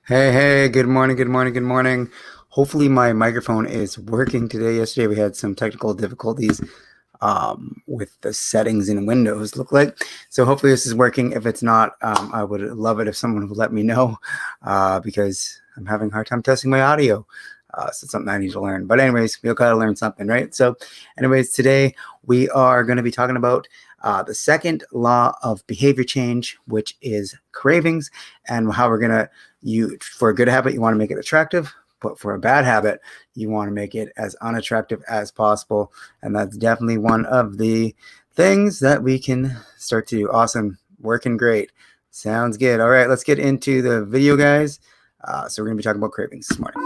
Hey, good morning, good morning, good morning. Hopefully my microphone is working today. Yesterday we had some technical difficulties with the settings in Windows, look like. So hopefully this is working. If it's not, I would love it if someone would let me know because I'm having a hard time testing my audio. So it's something I need to learn. But anyways, we all got to learn something, right? So anyways, today we are going to be talking about the second law of behavior change, which is cravings, and how we're going to, for a good habit, you want to make it attractive, but for a bad habit, you want to make it as unattractive as possible. And that's definitely one of the things that we can start to do. Awesome. Working great. Sounds good. All right, let's get into the video, guys. So we're going to be talking about cravings this morning.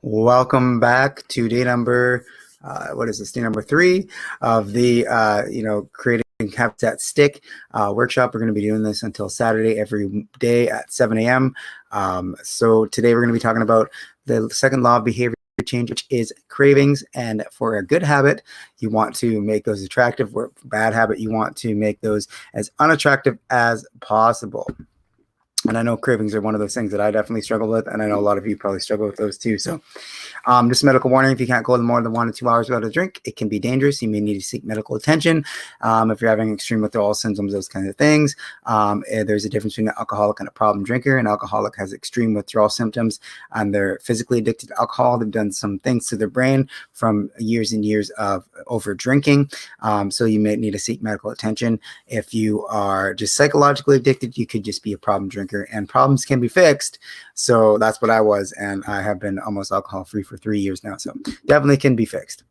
Welcome back to day number, what is this, day number 3 of the, creating habits that stick workshop. We're going to be doing this until Saturday every day at 7 a.m. So today we're going to be talking about the second law of behavior change, which is cravings. And for a good habit, you want to make those attractive. For a bad habit, you want to make those as unattractive as possible. And I know cravings are one of those things that I definitely struggle with, and I know a lot of you probably struggle with those too. So just a medical warning: if you can't go more than 1 to 2 hours without a drink, it can be dangerous. You may need to seek medical attention. If you're having extreme withdrawal symptoms, those kinds of things. There's a difference between an alcoholic and a problem drinker. An alcoholic has extreme withdrawal symptoms, and they're physically addicted to alcohol. They've done some things to their brain from years and years of over drinking. So you may need to seek medical attention. If you are just psychologically addicted, you could just be a problem drinker, and problems can be fixed. So that's what I was, and I have been almost alcohol-free for 3 years now, so definitely can be fixed.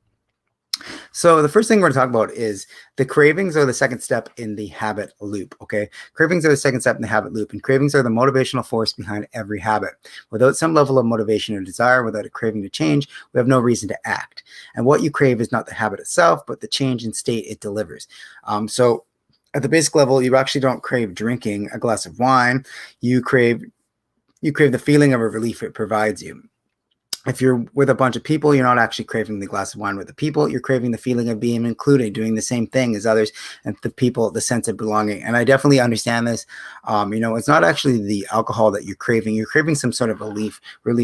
So the first thing we're going to talk about is the cravings are the second step in the habit loop, okay? Cravings are the second step in the habit loop, and cravings are the motivational force behind every habit. Without some level of motivation or desire, without a craving to change, we have no reason to act. And what you crave is not the habit itself, but the change in state it delivers. So at the basic level, you actually don't crave drinking a glass of wine. You crave the feeling of a relief it provides you. If you're with a bunch of people, you're not actually craving the glass of wine with the people. You're craving the feeling of being included, doing the same thing as others, and the people, the sense of belonging. And I definitely understand this. It's not actually the alcohol that you're craving. You're craving some sort of relief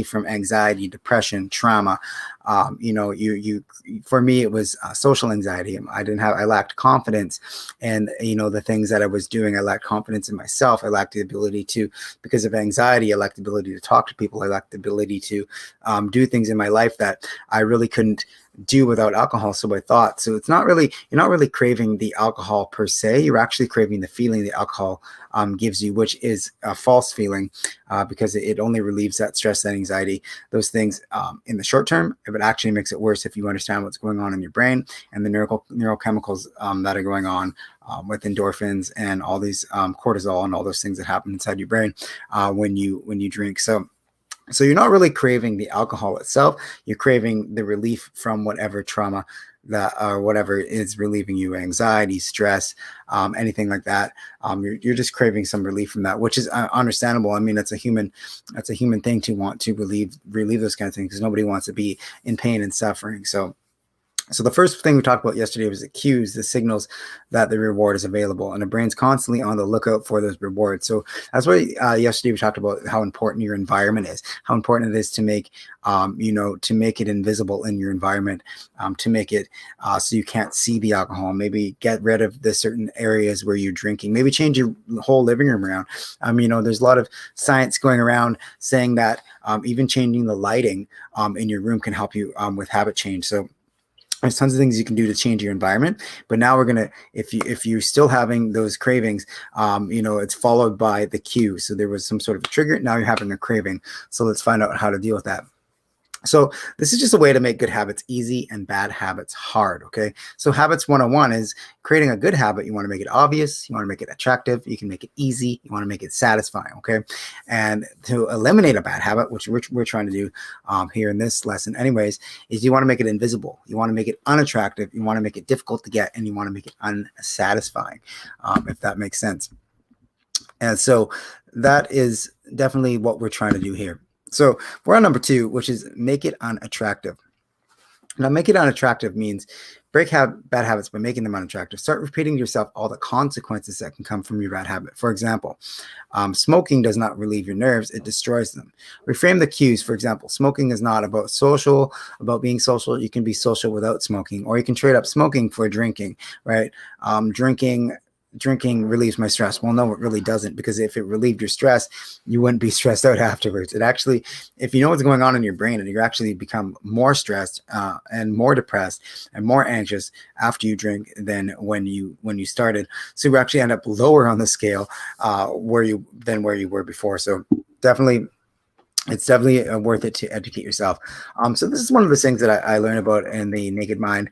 from anxiety, depression, trauma. For me, it was social anxiety. I lacked confidence, and the things that I was doing, I lacked confidence in myself. I lacked the ability to, because of anxiety, I lacked the ability to talk to people. I lacked the ability to do things in my life that I really couldn't do without alcohol. So I thought, so you're not really craving the alcohol per se. You're actually craving the feeling the alcohol gives you, which is a false feeling because it only relieves that stress and anxiety, those things in the short term. It actually makes it worse if you understand what's going on in your brain and the neurochemicals that are going on with endorphins and all these cortisol and all those things that happen inside your brain when you drink. So you're not really craving the alcohol itself. You're craving the relief from whatever trauma that or whatever is relieving you, anxiety, stress, anything like that. You're just craving some relief from that, which is understandable. I mean, it's a human thing to want to relieve those kind of things because nobody wants to be in pain and suffering. So the first thing we talked about yesterday was the cues, the signals that the reward is available, and the brain's constantly on the lookout for those rewards. So that's why yesterday we talked about how important your environment is, how important it is to make, to make it invisible in your environment, to make it so you can't see the alcohol. Maybe get rid of the certain areas where you're drinking. Maybe change your whole living room around. There's a lot of science going around saying that even changing the lighting in your room can help you with habit change. So there's tons of things you can do to change your environment, but now we're gonna, if you're still having those cravings, it's followed by the cue. So there was some sort of a trigger. Now you're having a craving. So let's find out how to deal with that. So this is just a way to make good habits easy and bad habits hard, okay? So habits 101 is creating a good habit. You want to make it obvious. You want to make it attractive. You can make it easy. You want to make it satisfying, okay? And to eliminate a bad habit, which we're trying to do here in this lesson anyways, is you want to make it invisible. You want to make it unattractive. You want to make it difficult to get, and you want to make it unsatisfying, if that makes sense. And so that is definitely what we're trying to do here. So we're on number two, which is make it unattractive. Now, make it unattractive means bad habits by making them unattractive. Start repeating to yourself all the consequences that can come from your bad habit. For example, smoking does not relieve your nerves, it destroys them. Reframe the cues. For example, smoking is not about being social. You can be social without smoking, or you can trade up smoking for drinking, right? Drinking relieves my stress. Well, no, it really doesn't, because if it relieved your stress, you wouldn't be stressed out afterwards. It actually, if you know what's going on in your brain, and you actually become more stressed and more depressed and more anxious after you drink than when you started. So you actually end up lower on the scale where you were before. So definitely, it's definitely worth it to educate yourself. So this is one of the things that I learned about in the Naked Mind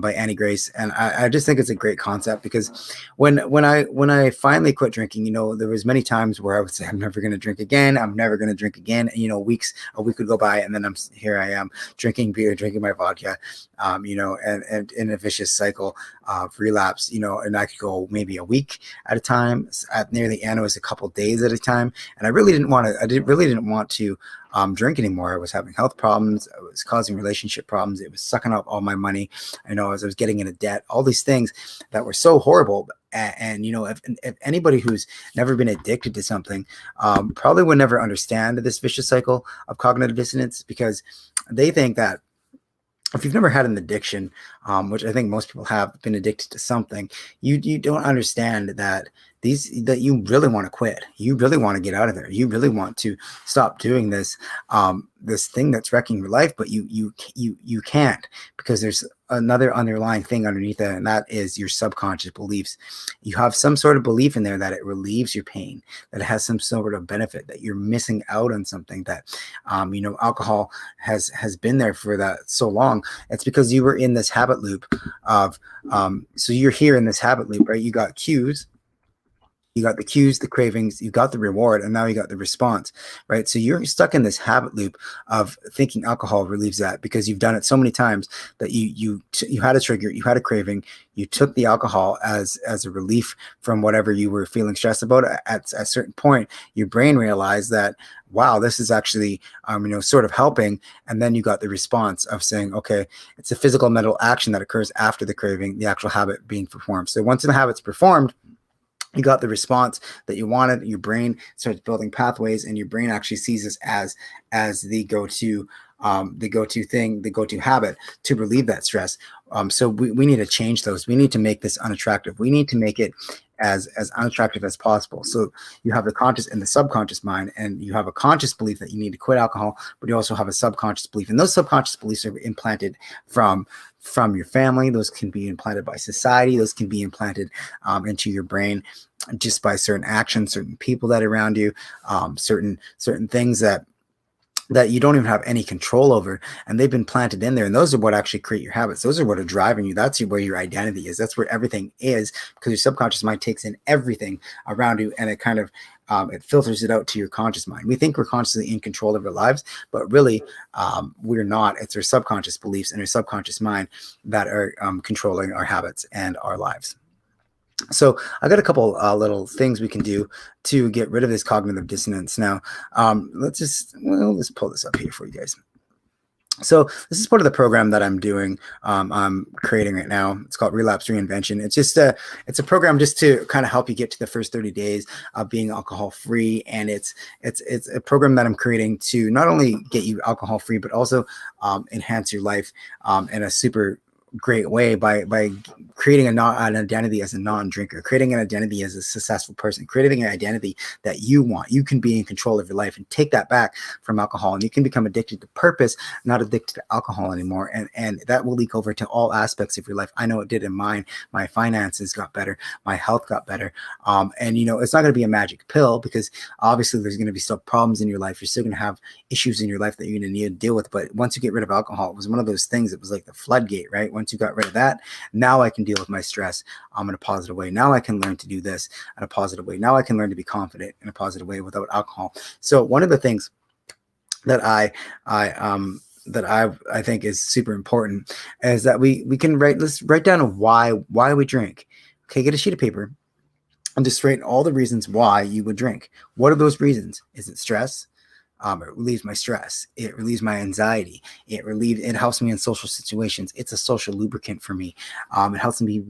by Annie Grace, and I just think it's a great concept, because when I finally quit drinking, there was many times where I would say I'm never going to drink again. I'm never going to drink again. And, a week would go by, and then here I am drinking beer, drinking my vodka, and in a vicious cycle of relapse. And I could go maybe a week at a time. At near the end, it was a couple days at a time, and I really didn't want to. Really didn't want to drink anymore. I was having health problems. It was causing relationship problems. It was sucking up all my money. As I was getting into debt, all these things that were so horrible. And if anybody who's never been addicted to something probably would never understand this vicious cycle of cognitive dissonance, because they think that if you've never had an addiction, which I think most people have been addicted to something, you don't understand that that you really want to quit. You really want to get out of there. You really want to stop doing this thing that's wrecking your life, but you can't, because there's another underlying thing underneath it, and that is your subconscious beliefs. You have some sort of belief in there that it relieves your pain, that it has some sort of benefit, that you're missing out on something, that alcohol has been there for that so long. It's because you were in this habit loop of so you're here in this habit loop, right? You got the cues, the cravings, you got the reward, and now you got the response, right? So you're stuck in this habit loop of thinking alcohol relieves that, because you've done it so many times that you had a trigger, you had a craving, you took the alcohol as a relief from whatever you were feeling stressed about. At a certain point, your brain realized that, wow, this is actually sort of helping, and then you got the response of saying, okay, it's a physical mental action that occurs after the craving, the actual habit being performed. So once the habit's performed, you got the response that you wanted. Your brain starts building pathways, and your brain actually sees this as the go-to thing, the go-to habit to relieve that stress. So we need to change those. We need to make this unattractive. We need to make it as unattractive as possible. So you have the conscious and the subconscious mind, and you have a conscious belief that you need to quit alcohol, but you also have a subconscious belief, and those subconscious beliefs are implanted from your family. Those can be implanted by society. Those can be implanted into your brain just by certain actions, certain people that are around you, certain things that you don't even have any control over, and they've been planted in there. And those are what actually create your habits. Those are what are driving you. That's where your identity is. That's where everything is, because your subconscious mind takes in everything around you, and it kind of it filters it out to your conscious mind. We think we're consciously in control of our lives, but really we're not. It's our subconscious beliefs and our subconscious mind that are controlling our habits and our lives. So I got a couple little things we can do to get rid of this cognitive dissonance. Now, let's pull this up here for you guys. So this is part of the program that I'm doing. I'm creating right now. It's called Relapse Reinvention. It's a program just to kind of help you get to the first 30 days of being alcohol free. And it's a program that I'm creating to not only get you alcohol free, but also enhance your life in a super great way by creating an identity as a non-drinker, creating an identity as a successful person, creating an identity that you want. You can be in control of your life and take that back from alcohol, and you can become addicted to purpose, not addicted to alcohol anymore. And that will leak over to all aspects of your life. I know it did in mine. My finances got better. My health got better. And it's not going to be a magic pill, because obviously there's going to be still problems in your life. You're still going to have issues in your life that you're going to need to deal with. But once you get rid of alcohol, it was one of those things. It was like the floodgate, right? Once you got rid of that, now I can deal with my stress in a positive way. Now I can learn to do this in a positive way. Now I can learn to be confident in a positive way without alcohol. So one of the things that I think is super important is that let's write down why we drink. Okay, get a sheet of paper and just write all the reasons why you would drink. What are those reasons? Is it stress? It relieves my stress. It relieves my anxiety. It helps me in social situations. It's a social lubricant for me. It helps me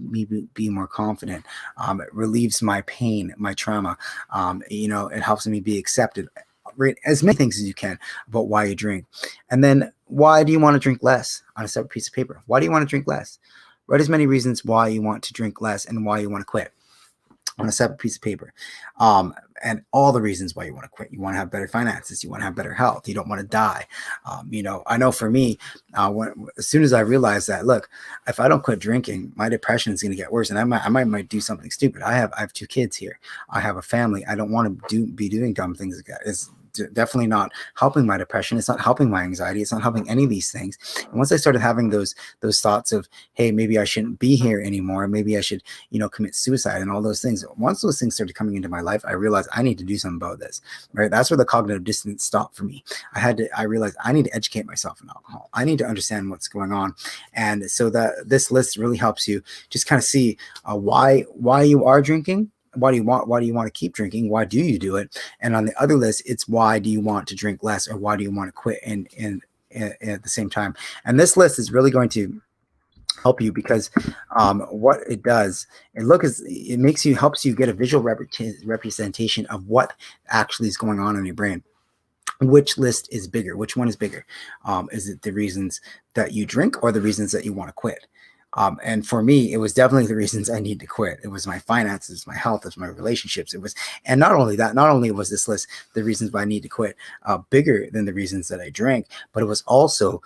be more confident. It relieves my pain, my trauma. It helps me be accepted. Write as many things as you can about why you drink. And then, why do you want to drink less, on a separate piece of paper? Why do you want to drink less? Write as many reasons why you want to drink less and why you want to quit, on a separate piece of paper. And all the reasons why you want to quit. You want to have better finances. You want to have better health. You don't want to die. I know for me, as soon as I realized that, look, if I don't quit drinking, my depression is going to get worse, and I might do something stupid. I have 2 kids here. I have a family. I don't want to be doing dumb things like that. It's definitely not helping my depression. It's not helping my anxiety. It's not helping any of these things. And once I started having those thoughts of, hey, maybe I shouldn't be here anymore. Maybe I should, commit suicide and all those things. Once those things started coming into my life, I realized I need to do something about this, right? That's where the cognitive dissonance stopped for me. I realized I need to educate myself in alcohol. I need to understand what's going on. And so that this list really helps you just kind of see why you are drinking. Why do you want to keep drinking? Why do you do it? And on the other list, it's why do you want to drink less, or why do you want to quit at the same time? And this list is really going to help you, because what it does, helps you get a visual representation of what actually is going on in your brain. Which list is bigger? Which one is bigger? Is it the reasons that you drink, or the reasons that you want to quit? And for me, it was definitely the reasons I need to quit. It was my finances, my health, it was my relationships. And not only that, not only was this list the reasons why I need to quit bigger than the reasons that I drank, but it was also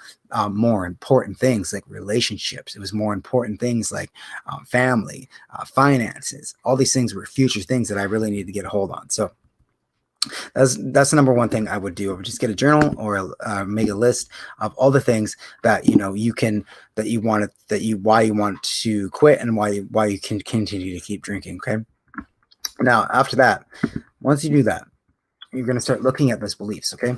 more important things like relationships. It was more important things like family, finances. All these things were future things that I really needed to get a hold on. So that's the number one thing I would do. I would just get a journal, or make a list of all the things that why you want to quit, and why you can continue to keep drinking. Okay. Now, after that, once you do that, you're going to start looking at those beliefs. Okay.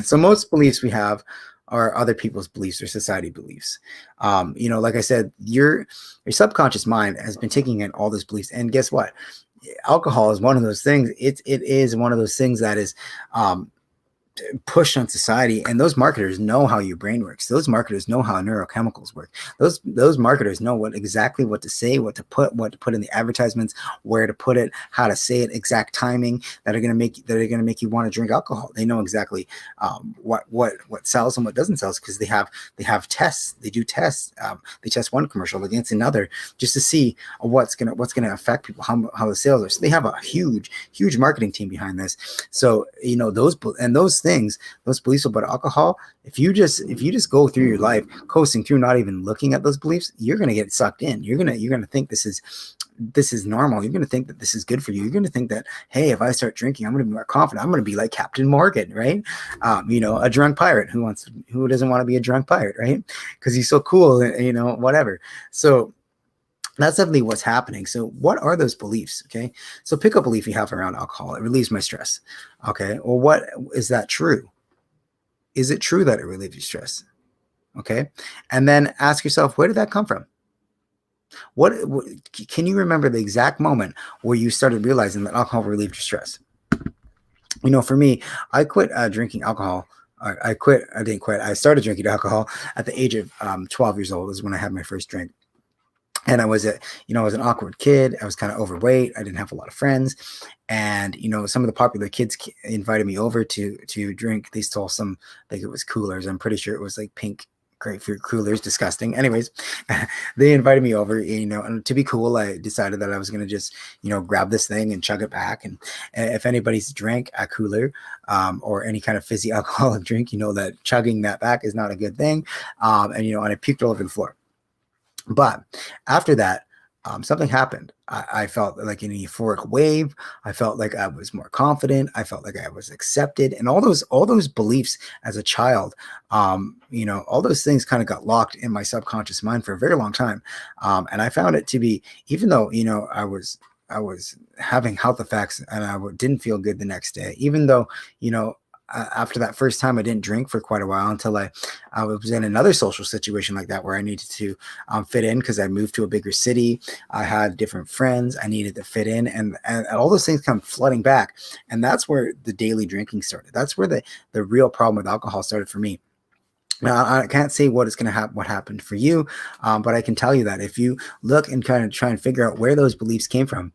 So most beliefs we have are other people's beliefs or society beliefs. Like I said, your subconscious mind has been taking in all those beliefs, and guess what? Alcohol is one of those things. It is one of those things that is pushed on society, and those marketers know how your brain works. Those marketers know how neurochemicals work. Those marketers know exactly what to say, what to put in the advertisements, where to put it, how to say it, exact timing that are going to make you want to drink alcohol. They know exactly what sells and what doesn't sell, because they have tests. They do tests. They test one commercial against another just to see what's gonna affect people, how the sales are. So they have a huge marketing team behind this. So those beliefs about alcohol, if you just go through your life coasting through, not even looking at those beliefs, you're going to get sucked in. You're going to think this is normal. You're going to think that this is good for you. You're going to think that, hey, if I start drinking, I'm going to be more confident. I'm going to be like Captain Morgan, right? A drunk pirate. Who doesn't want to be a drunk pirate, right? Because he's so cool, whatever. So that's definitely what's happening. So what are those beliefs? Okay. So pick a belief you have around alcohol. It relieves my stress. Okay. Well, what is that true? Is it true that it relieves your stress? Okay. And then ask yourself, where did that come from? What can you remember the exact moment where you started realizing that alcohol relieved your stress? For me, I quit drinking alcohol. I didn't quit. I started drinking alcohol at the age of 12 years old is when I had my first drink. And I was I was an awkward kid. I was kind of overweight. I didn't have a lot of friends. And, some of the popular kids invited me over to drink. They stole some, I think it was coolers. I'm pretty sure it was like pink grapefruit coolers. Disgusting. Anyways, they invited me over, and to be cool, I decided that I was going to just, grab this thing and chug it back. And if anybody's drank a cooler or any kind of fizzy alcoholic drink, that chugging that back is not a good thing. And I puked all over the floor. But after that, something happened. I felt like an euphoric wave. I felt like I was more confident. I felt like I was accepted, and all those beliefs as a child, all those things kind of got locked in my subconscious mind for a very long time. And I found it to be, even though I was having health effects and I didn't feel good the next day, even though after that first time, I didn't drink for quite a while until I was in another social situation like that where I needed to fit in because I moved to a bigger city. I had different friends. I needed to fit in, and all those things come flooding back. And that's where the daily drinking started. That's where the real problem with alcohol started for me. Now, I can't say what is going to happen, what happened for you, but I can tell you that if you look and kind of try and figure out where those beliefs came from,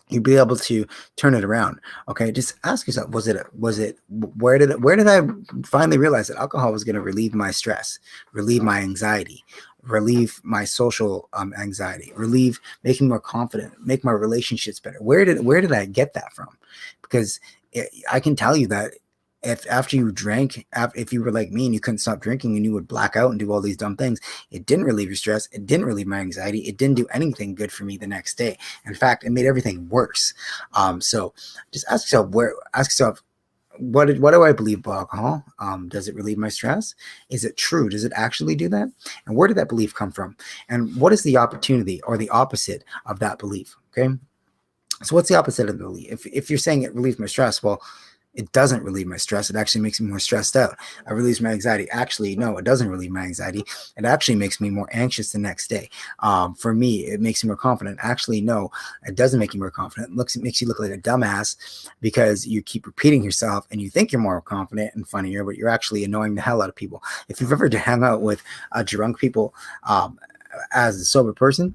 you'd be able to turn it around. Okay, just ask yourself: was it where did I finally realize that alcohol was going to relieve my stress, relieve my anxiety, relieve my social anxiety, relieve, make me more confident, make my relationships better? Where did I get that from? Because I can tell you that if after you drank, if you were like me and you couldn't stop drinking and you would black out and do all these dumb things, it didn't relieve your stress. It didn't relieve my anxiety. It didn't do anything good for me the next day. In fact, it made everything worse. So just ask yourself, what do I believe about alcohol? Does it relieve my stress? Is it true? Does it actually do that? And where did that belief come from? And what is the opportunity or the opposite of that belief? Okay. So what's the opposite of the belief? If you're saying it relieves my stress, well, it doesn't relieve my stress. It actually makes me more stressed out. It relieves my anxiety. Actually, no, it doesn't relieve my anxiety. It actually makes me more anxious the next day. For me, it makes me more confident. Actually, no, it doesn't make you more confident. It makes you look like a dumbass because you keep repeating yourself and you think you're more confident and funnier, but you're actually annoying the hell out of people. If you've ever hung out with drunk people as a sober person,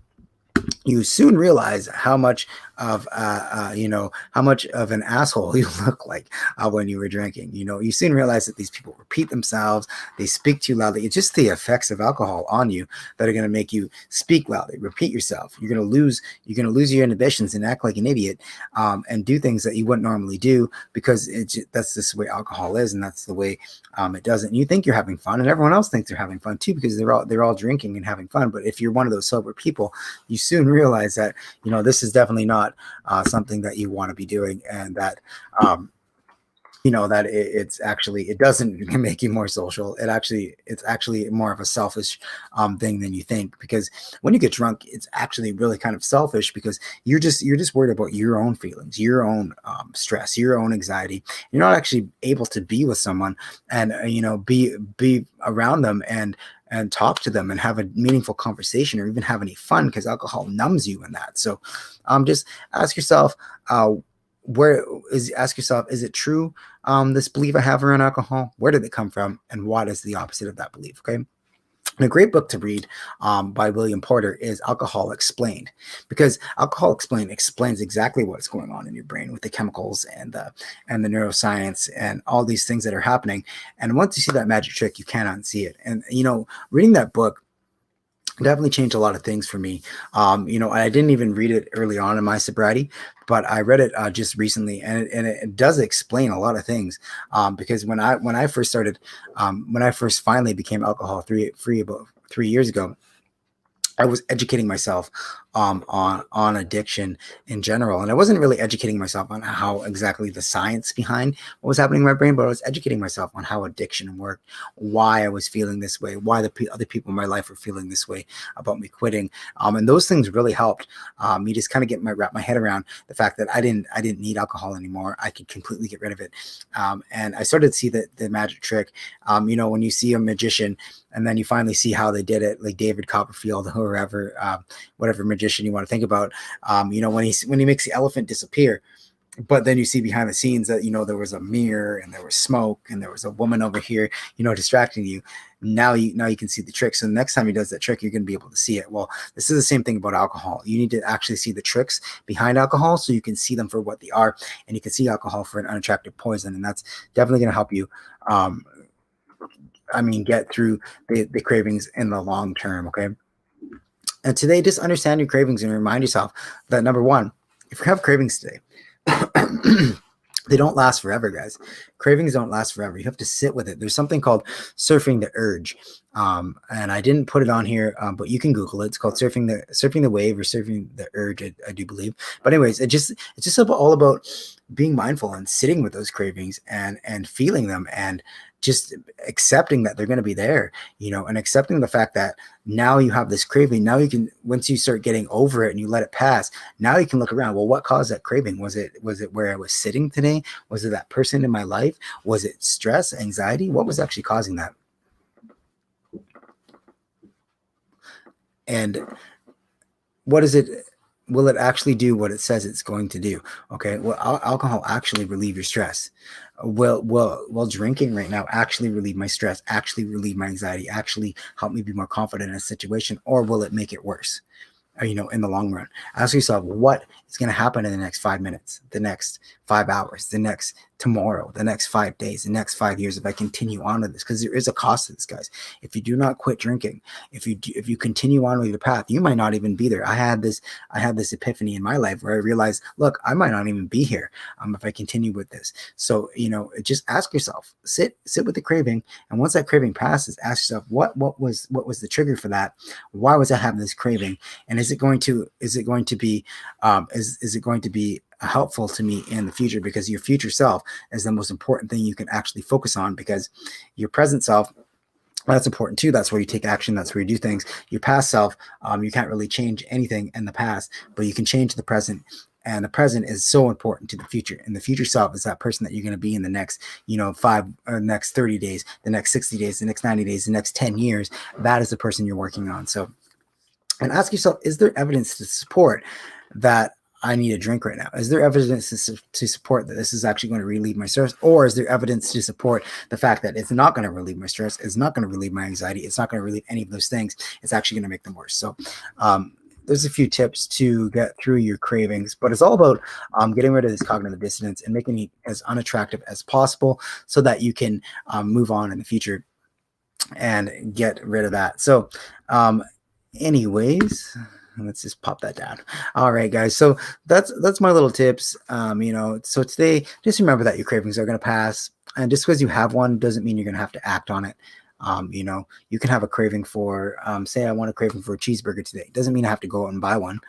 you soon realize how much of how much of an asshole you look like when you were drinking. You soon realize that these people repeat themselves, they speak too loudly. It's just the effects of alcohol on you that are going to make you speak loudly, repeat yourself. You're going to lose your inhibitions and act like an idiot, and do things that you wouldn't normally do because that's just the way alcohol is, and that's the way it does it. And you think you're having fun, and everyone else thinks they're having fun too because they're all drinking and having fun. But if you're one of those sober people, you soon realize that this is definitely not something that you want to be doing, and that it doesn't make you more social. It's actually more of a selfish thing than you think, because when you get drunk, it's actually really kind of selfish because you're just worried about your own feelings, your own stress, your own anxiety. You're not actually able to be with someone and be around them and talk to them and have a meaningful conversation or even have any fun, because alcohol numbs you in that. So just ask yourself, is it true, this belief I have around alcohol? Where did it come from? And what is the opposite of that belief? Okay. And a great book to read by William Porter is Alcohol Explained, because Alcohol Explained explains exactly what's going on in your brain with the chemicals and the neuroscience and all these things that are happening. And once you see that magic trick, you can't unsee it. And reading that book definitely changed a lot of things for me. I didn't even read it early on in my sobriety, but I read it just recently, and it does explain a lot of things. Because when I first started, when I first finally became alcohol free about 3 years ago, I was educating myself on addiction in general. And I wasn't really educating myself on how exactly the science behind what was happening in my brain, but I was educating myself on how addiction worked, why I was feeling this way, why the other people in my life were feeling this way about me quitting. And those things really helped me just kind of wrap my head around the fact that I didn't need alcohol anymore. I could completely get rid of it. And I started to see the magic trick. When you see a magician and then you finally see how they did it, like David Copperfield or whoever, whatever magician you want to think about, when he makes the elephant disappear, but then you see behind the scenes that there was a mirror and there was smoke and there was a woman over here distracting you. Now you can see the trick. So the next time he does that trick, you're going to be able to see it. Well, this is the same thing about alcohol. You need to actually see the tricks behind alcohol so you can see them for what they are, and you can see alcohol for an unattractive poison, and that's definitely going to help you get through the cravings in the long term. Okay. And today, just understand your cravings and remind yourself that, number one, if you have cravings today, they don't last forever, guys. Cravings don't last forever. You have to sit with it. There's something called surfing the urge. And I didn't put it on here, but you can Google it. It's called surfing the wave or surfing the urge, I do believe. But anyways, it's just all about being mindful and sitting with those cravings and feeling them and just accepting that they're going to be there, and accepting the fact that now you have this craving. Now you can, once you start getting over it and you let it pass, now you can look around. Well, what caused that craving? Was it where I was sitting today? Was it that person in my life? Was it stress, anxiety? What was actually causing that? And what is it? Will it actually do what it says it's going to do? Okay. Well, alcohol actually relieve your stress. Will drinking right now actually relieve my stress, actually relieve my anxiety, actually help me be more confident in a situation, or will it make it worse? In the long run, ask yourself what is going to happen in the next 5 minutes, the next 5 hours, the next tomorrow, the next 5 days, the next 5 years if I continue on with this, because there is a cost to this, guys. If you do not quit drinking, if you continue on with your path, you might not even be there. I had this epiphany in my life where I realized, look, I might not even be here if I continue with this. So just ask yourself, sit with the craving, and once that craving passes, ask yourself what was the trigger for that? Why was I having this craving? And is it going to be helpful to me in the future? Because your future self is the most important thing you can actually focus on, because your present self, that's important too. That's where you take action. That's where you do things. Your past self, you can't really change anything in the past, but you can change the present. And the present is so important to the future. And the future self is that person that you're going to be in the next, 30 days, the next 60 days, the next 90 days, the next 10 years. That is the person you're working on. So, and ask yourself, is there evidence to support that I need a drink right now? Is there evidence to support that this is actually going to relieve my stress? Or is there evidence to support the fact that it's not going to relieve my stress? It's not going to relieve my anxiety. It's not going to relieve any of those things. It's actually going to make them worse. So there's a few tips to get through your cravings, but it's all about getting rid of this cognitive dissonance and making it as unattractive as possible so that you can move on in the future and get rid of that. So anyways, let's just pop that down. All right, guys. So that's my little tips. So today, just remember that your cravings are going to pass. And just because you have one doesn't mean you're going to have to act on it. You can have a craving for, say I want a craving for a cheeseburger today. It doesn't mean I have to go out and buy one.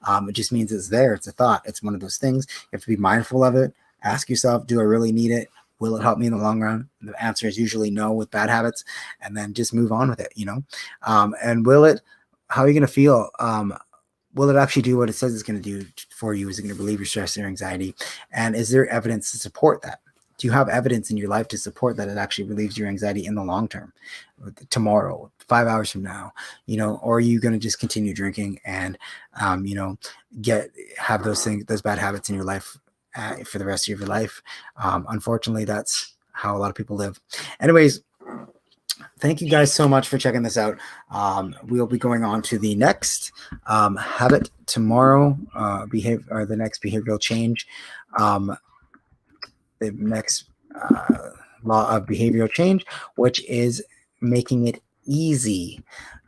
It just means it's there. It's a thought. It's one of those things. You have to be mindful of it. Ask yourself, do I really need it? Will it help me in the long run? The answer is usually no with bad habits, and then just move on with it, and how are you going to feel? Will it actually do what it says it's going to do for you? Is it going to relieve your stress or anxiety? And is there evidence to support that? Do you have evidence in your life to support that it actually relieves your anxiety in the long term, tomorrow, 5 hours from now, or are you going to just continue drinking and, have those bad habits in your life for the rest of your life? Unfortunately, that's how a lot of people live. Anyways, thank you guys so much for checking this out. We'll be going on to the next habit tomorrow, the next behavioral change. The next law of behavioral change, which is making it easy.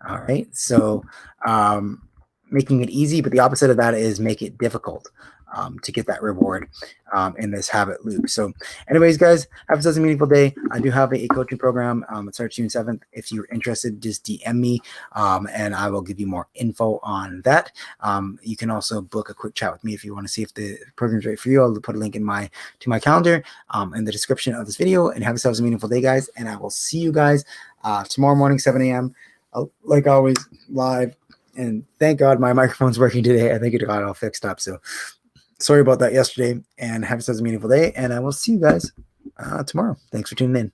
All right. So making it easy, but the opposite of that is make it difficult to get that reward in this habit loop. So anyways, guys, have such a meaningful day. I do have a coaching program. It starts June 7th. If you're interested, just DM me and I will give you more info on that. You can also book a quick chat with me if you want to see if the program's right for you. I'll put a link to my calendar in the description of this video. And have yourselves a meaningful day, guys. And I will see you guys tomorrow morning, 7 a.m. Like always, live. And thank God my microphone's working today. I think it got all fixed up. So sorry about that yesterday, and have yourselves a meaningful day. And I will see you guys tomorrow. Thanks for tuning in.